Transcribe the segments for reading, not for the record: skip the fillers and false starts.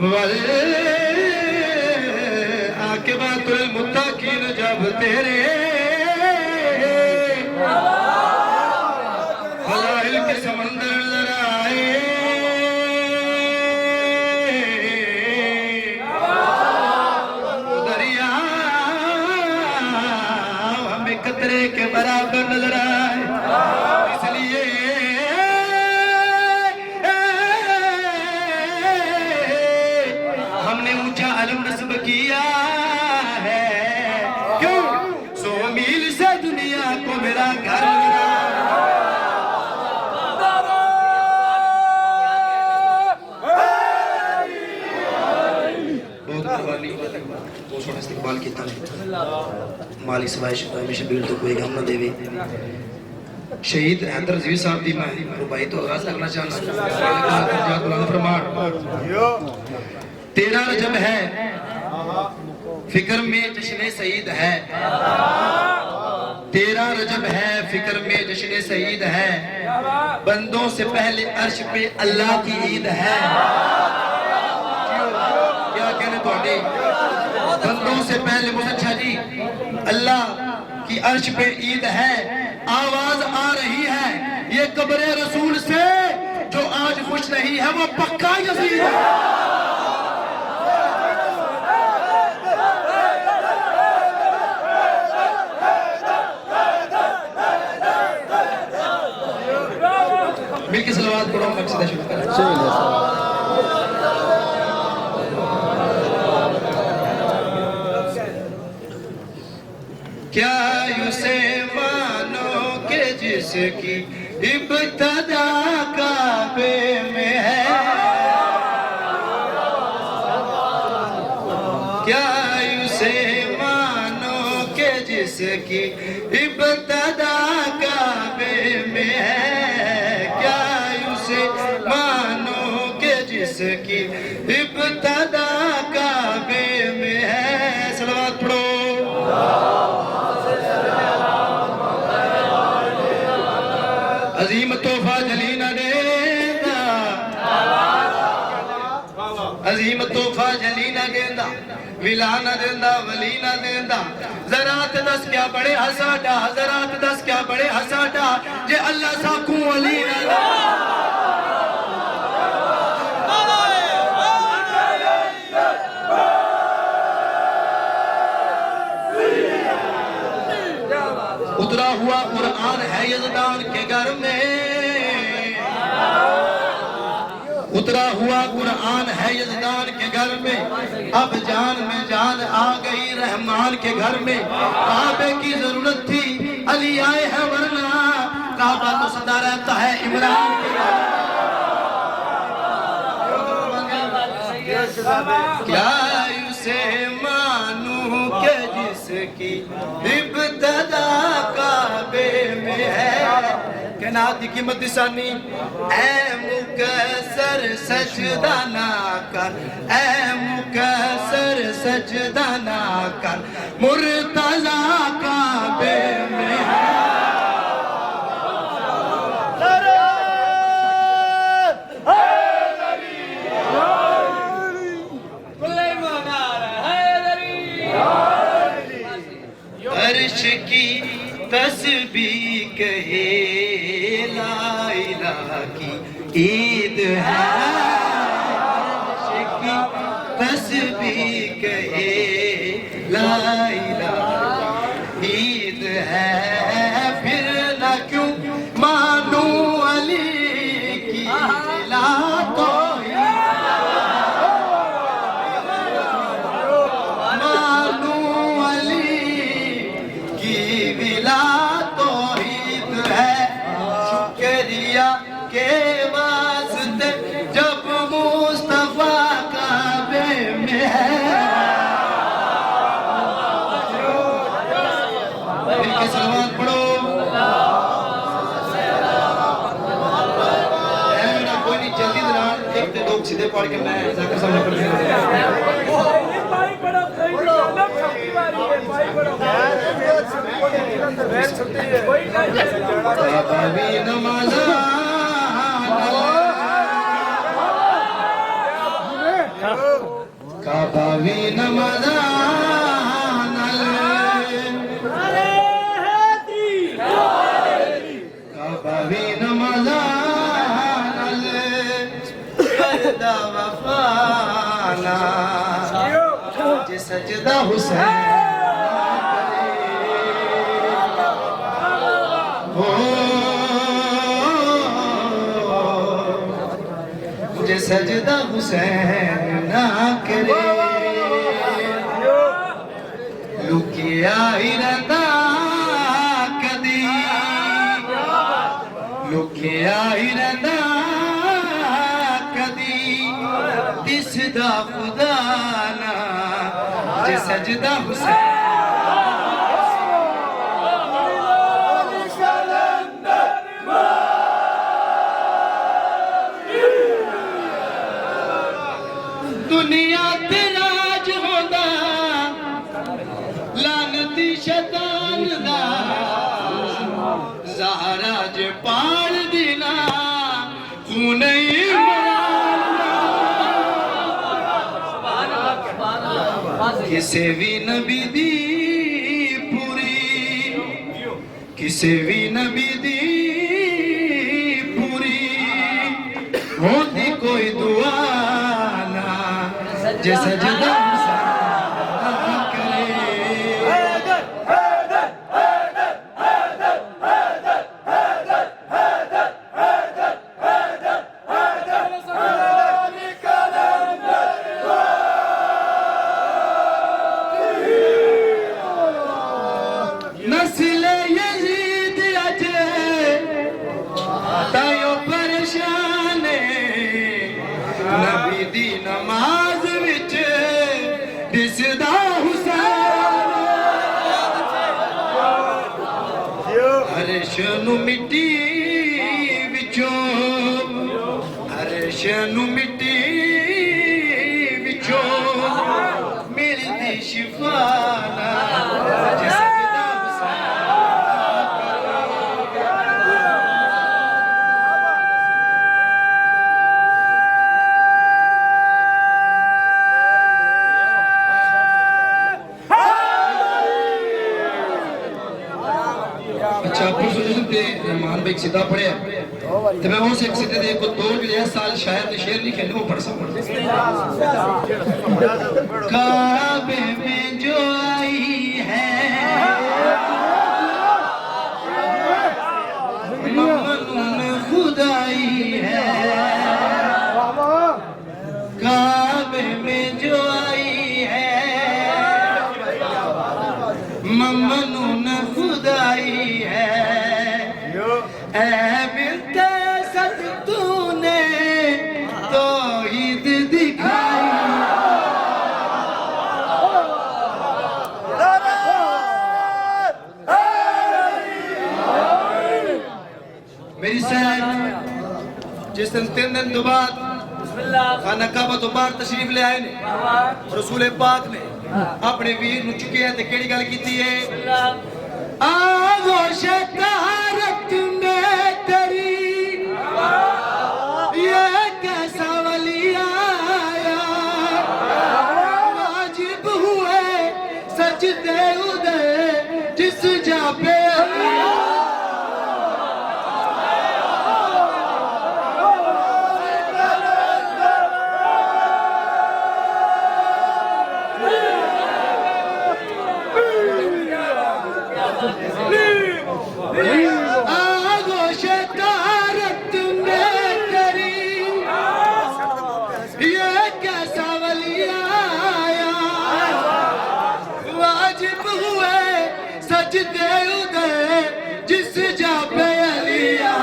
वल आकिबतुल मुत्तकीन जब तेरे फज़ाइल के समंदर नजर आए, दरिया हमें कतरे के बराबर नजर आए। इसलिए हमने ऊंचा अलम नस्ब किया है। क्यों? 100 मील से दुनिया को मेरा घर मिला। बहुत सोना इस्तेमाल किया माली सवाए हमेशा भीड़ तो कोई गम न देवे। शहीद हैदर रज़वी साहब दी मैं रुबाई तो आगाज करना चाहना। फरमान 13 रजब है, फिक्र में जश्न सईद है। 13 रजब है, फिक्र में जश्न सईद है। बंदों से पहले अर्श पे अल्लाह की ईद है। क्या कहने थोड़े बंदों से पहले मुझे जी अल्लाह की अर्श पे ईद है। आवाज आ रही है ये कब्र रसूल से, जो आज खुश नहीं है वो पक्का यज़ीद है। मिलके सलावत पढ़ो, मकसद शुरू करें। क्या उसे मानो के जिसकी इब्तदा काबे में है। क्या उसे मानो के जिसकी इब्तदा काबे में है। क्या उसे मानो के जिसकी इब्तदा काबे में है। सलावत पढ़ो। अजीम तोहफा जली न देंदा, अजीम तोहफा जली न देंदा, विला न देंदा, वली न देंदा। ज़रात दस क्या बड़े हसाडा, ज़रात दस क्या बड़े हसाडा, जे अल्लाह साकू अली न उतरा हुआ कुरान है यज़दान के घर में। उतरा हुआ कुरान है यज़दान के घर में। अब जान में जान आ गई रहमान के घर में। काबे की जरूरत थी अली आए हैं, वरना काबा तो सदा रहता है इमरान के घर। क्या उसे मानूं के जिसकी इब्तदा काबे में है। कहनात की कीमत निशानी ऐ मुकस्सर सजदा ना कर, ऐ मुकस्सर सजदा ना कर, मुर्तज़ा काबे में है। अर्श की तस्बीह कहे ला इलाहा की ईद है। अर्श की तस्बीह कहे ला इलाहा ईद है। फिर ना क्यों मानू अली की ला तो के वास्ते जब मुस्तफा काबे में है। मिलके सलावत पढ़ो। कोई नहीं जल्दी दौरान एक ते दो सीधे पढ़ के मैं जाकर सामने पढ़ नमाज़ काबा भी नमाजा काबा भी नमाजा करदा वफाना जे सजदा हुसैन जे सजदा हुसैन ना करे लुकिया ही रहंदा कदी लुकिया ही रहंदा कदी दिसदा खुदा ना जे सजदा हुसैन दुनिया ते राज होंदा लानती शैतान दा ज़हरा जे पाल दिना खून किसे भी नबी दी पूरी किसे भी नबी दी पूरी होती कोई दुआ जे सजदा नस्ले यजीद अजे तायो परेशान नबी दी नमाज विच दिसदा हुसैन अर्श नू मिट्टी विचों अर्श नू मिट्टी विचों मिलदी शिफाना रहमान भाई सीधा पढ़े तो मैं उस एक सीधे दे को दो जो साल शायद शेर नहीं खेलने वो पढ़ सकूं काबे में जो आई है ममनून खुदाई है काबे में जो आई है ममनून खुदाई है बिनते सद तूने तौहीद दिखाई मेरी सैन जिस दिन 3 दिन तो बाद खाना काबा तो बाहर तशरीफ ले आए ने रसूल पाक ने अपने वीर नु चुके हैं ते केड़ी गल कीती है आगोश तारत में तेरी ये कैसा वली आया वाजिब हुए सजदे उदय जिस जा पे आगोश तारत में तेरी ये कैसा वली आया वाजिब हुए सजदे उदय जिस जा पे अलिया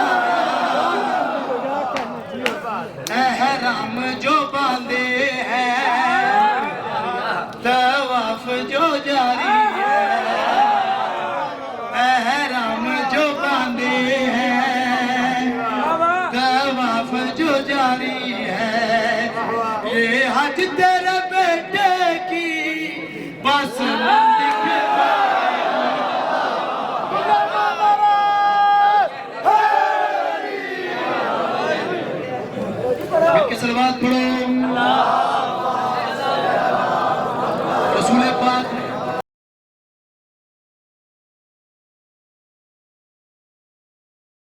एहराम जो बांधे हैं तवाफ जो जारी जारी है ये हज तेरे बेटे की बस सलवात पढ़ो।